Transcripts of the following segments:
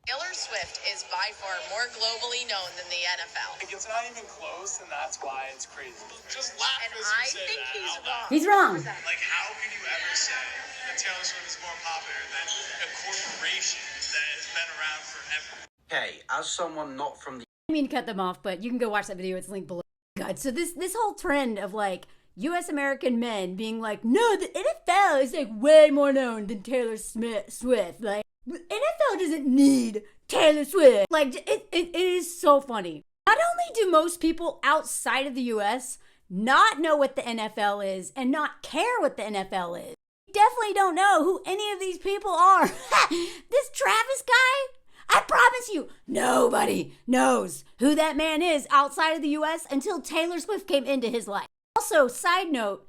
Taylor Swift is by far more globally known than the NFL. Like, it's not even close, and that's why it's crazy. Just laugh And as I you say think that he's out loud. wrong. He's wrong. Like, how can you ever say that Taylor Swift is more popular than a corporation that has been around forever? Okay, as someone not from the I mean, cut them off, but you can go watch that video. It's linked below. God, so this whole trend of like U.S. American men being like, no, the NFL is like way more known than Taylor Swift. Like, NFL doesn't need Taylor Swift. Like, it is so funny. Not only do most people outside of the U.S. not know what the NFL is and not care what the NFL is, you definitely don't know who any of these people are. This Travis guy? I promise you, nobody knows who that man is outside of the U.S. until Taylor Swift came into his life. Also, side note,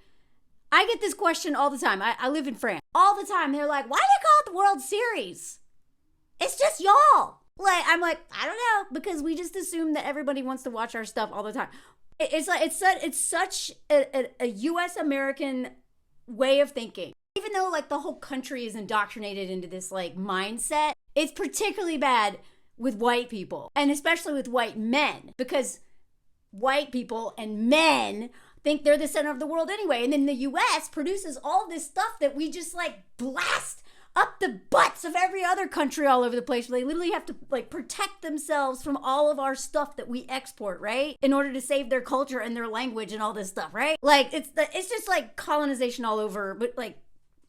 I get this question all the time. I live in France. All the time, they're like, why do they call it the World Series? It's just y'all. Like, I'm like, I don't know, because we just assume that everybody wants to watch our stuff all the time. It's such a U.S. American way of thinking. Even though like the whole country is indoctrinated into this like mindset, it's particularly bad with white people, and especially with white men, because white people and men think they're the center of the world anyway. And then the US produces all this stuff that we just like blast up the butts of every other country all over the place. They literally have to like protect themselves from all of our stuff that we export, right? In order to save their culture and their language and all this stuff, right? Like it's just like colonization all over, but like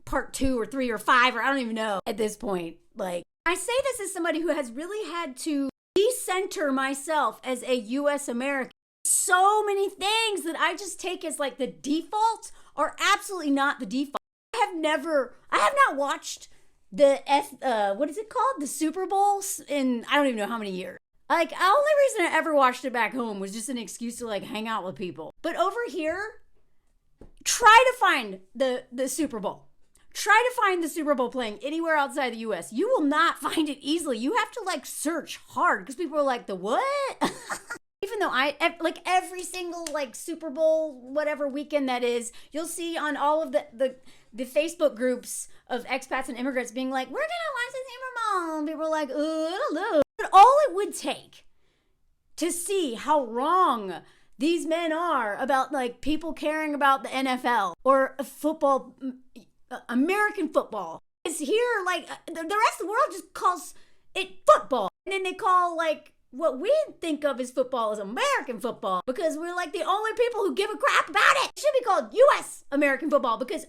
part 2 or 3 or 5, or I don't even know at this point. Like, I say this as somebody who has really had to decenter myself as a US American. So many things that I just take as like the default are absolutely not the default. I have not watched the what is it called? The Super Bowl in I don't even know how many years. Like, the only reason I ever watched it back home was just an excuse to like hang out with people. But over here, try to find the Super Bowl. Try to find the Super Bowl playing anywhere outside the US. You will not find it easily. You have to like search hard because people are like, the what? Even though like every single like Super Bowl, whatever weekend that is, you'll see on all of the Facebook groups of expats and immigrants being like, we're gonna watch the Super Bowl. And people are like, I don't know. But all it would take to see how wrong these men are about like people caring about the NFL or football, American football, is here like the rest of the world just calls it football. And then they call like what we think of as football as American football because we're like the only people who give a crap about it. It should be called US American football because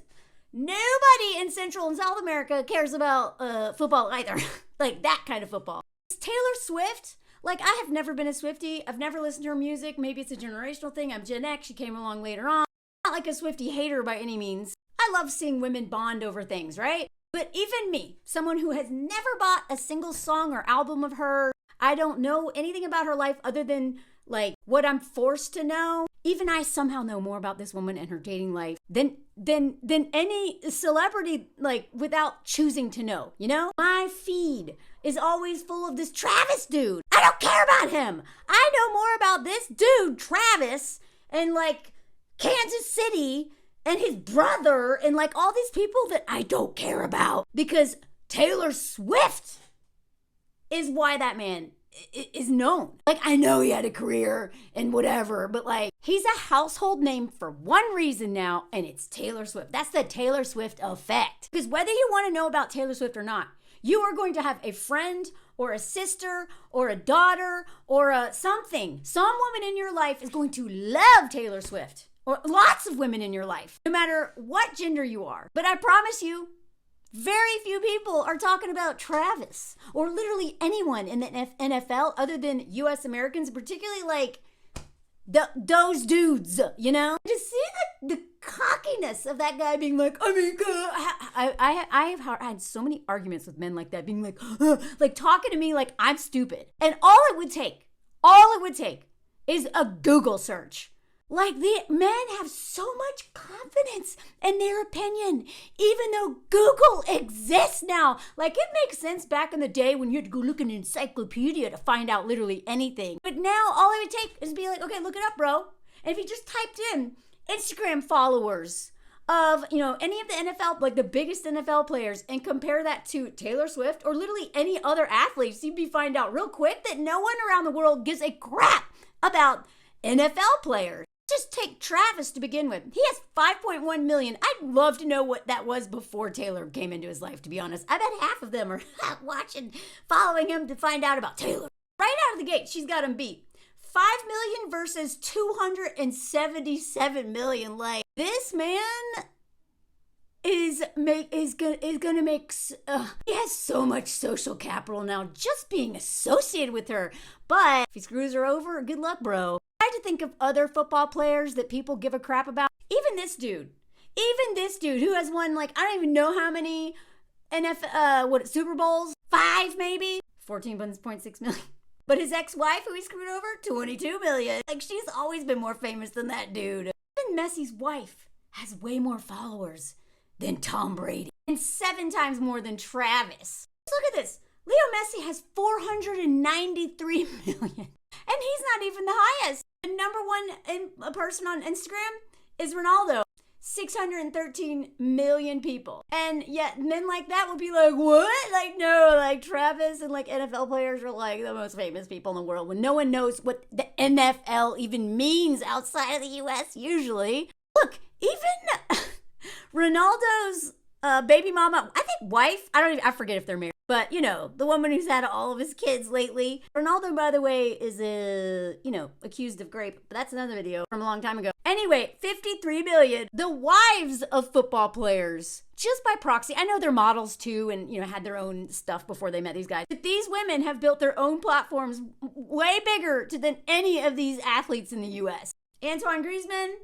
nobody in Central and South America cares about football either. Like that kind of football. Taylor Swift, like I have never been a Swiftie. I've never listened to her music. Maybe it's a generational thing. I'm Gen X. She came along later on. I'm not like a Swiftie hater by any means. I love seeing women bond over things, right? But even me, someone who has never bought a single song or album of her, I don't know anything about her life other than like what I'm forced to know. Even I somehow know more about this woman and her dating life than any celebrity, like without choosing to know, you know? My feed is always full of this Travis dude. I don't care about him. I know more about this dude, Travis, and like Kansas City and his brother and like all these people that I don't care about because Taylor Swift is why that man is known. Like, I know he had a career and whatever, but like, he's a household name for one reason now, and it's Taylor Swift. That's the Taylor Swift effect. Because whether you want to know about Taylor Swift or not, you are going to have a friend or a sister or a daughter or something. Some woman in your life is going to love Taylor Swift. Or lots of women in your life, no matter what gender you are. But I promise you, very few people are talking about Travis or literally anyone in the NFL other than US Americans, particularly like those dudes, you know? To see the cockiness of that guy being like, I mean, I have had so many arguments with men like that, being like talking to me like I'm stupid. And all it would take is a Google search. Like, the men have so much confidence in their opinion, even though Google exists now. Like, it makes sense back in the day when you had to go look in an encyclopedia to find out literally anything. But now, all it would take is be like, okay, look it up, bro. And if you just typed in Instagram followers of, any of the NFL, like the biggest NFL players, and compare that to Taylor Swift or literally any other athletes, you'd find out real quick that no one around the world gives a crap about NFL players. Just take Travis to begin with. He has 5.1 million. I'd love to know what that was before Taylor came into his life, to be honest. I bet half of them are following him to find out about Taylor. Right out of the gate, she's got him beat. 5 million versus 277 million. Like, this man is gonna make, he has so much social capital now just being associated with her. But if he screws her over, good luck, bro. I had to think of other football players that people give a crap about. Even this dude who has won, like, I don't even know how many Super Bowls? 5 maybe? 14.6 million. But his ex-wife, who he screwed over, 22 million. Like, she's always been more famous than that dude. Even Messi's wife has way more followers than Tom Brady. And 7 times more than Travis. Look at this. Leo Messi has 493 million. And he's not even the highest. The number one person on Instagram is Ronaldo. 613 million people. And yet men like that would be like, what? Like, no, like Travis and like NFL players are like the most famous people in the world when no one knows what the NFL even means outside of the US usually. Look, even Ronaldo's baby mama, I think wife, I forget if they're married, but the woman who's had all of his kids lately. Ronaldo, by the way, is accused of rape, but that's another video from a long time ago. Anyway, 53 million. The wives of football players, just by proxy, I know they're models too and, had their own stuff before they met these guys, but these women have built their own platforms way bigger than any of these athletes in the US. Antoine Griezmann,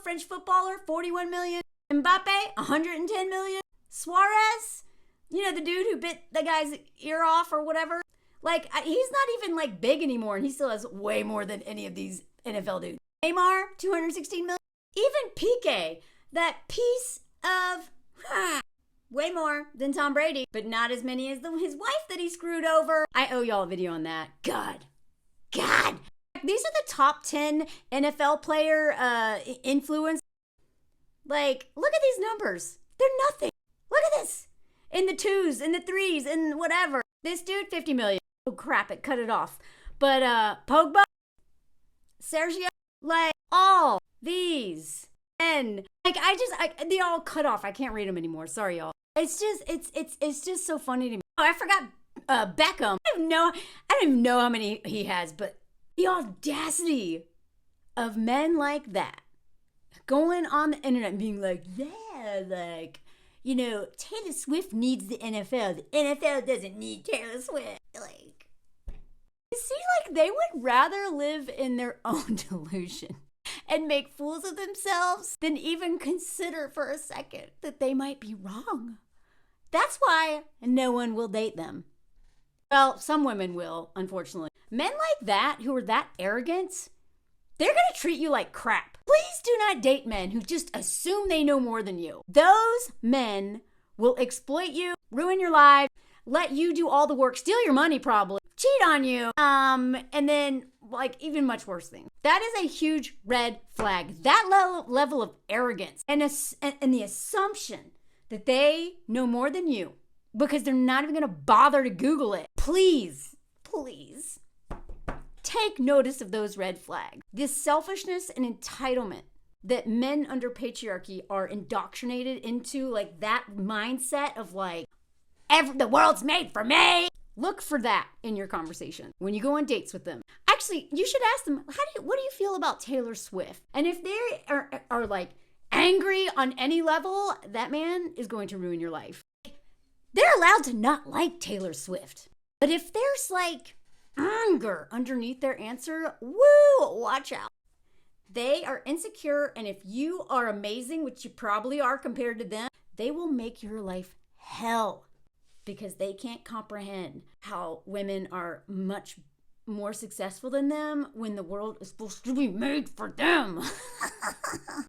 French footballer, 41 million. Mbappe, 110 million. Suarez, the dude who bit the guy's ear off or whatever. Like, he's not even, like, big anymore, and he still has way more than any of these NFL dudes. Neymar, 216 million. Even Piqué, that piece of, way more than Tom Brady, but not as many as his wife that he screwed over. I owe y'all a video on that. God. These are the top 10 NFL player influence. Like, look at these numbers. They're nothing. Look at this. In the 2s, in the 3s, and whatever. This dude, 50 million. Oh, crap, it cut it off. But, Pogba, Sergio, like, all these. And, like, they all cut off. I can't read them anymore. Sorry, y'all. It's just so funny to me. Oh, I forgot, Beckham. I don't even know how many he has, but the audacity of men like that going on the internet and being like, yeah, like, Taylor Swift needs the NFL. The NFL doesn't need Taylor Swift. Like, you see, like, they would rather live in their own delusion and make fools of themselves than even consider for a second that they might be wrong. That's why no one will date them. Well, some women will, unfortunately. Men like that, who are that arrogant, they're gonna treat you like crap. Please do not date men who just assume they know more than you. Those men will exploit you, ruin your life, let you do all the work, steal your money probably, cheat on you, and then, like, even much worse things. That is a huge red flag. That level of arrogance and the assumption that they know more than you because they're not even gonna bother to Google it. Please take notice of those red flags. This selfishness and entitlement that men under patriarchy are indoctrinated into, like, that mindset of like, the world's made for me. Look for that in your conversation when you go on dates with them. Actually, you should ask them, what do you feel about Taylor Swift? And if they are like angry on any level, that man is going to ruin your life. They're allowed to not like Taylor Swift. But if there's like anger underneath their answer, watch out. They are insecure, and if you are amazing, which you probably are compared to them, they will make your life hell because they can't comprehend how women are much more successful than them when the world is supposed to be made for them.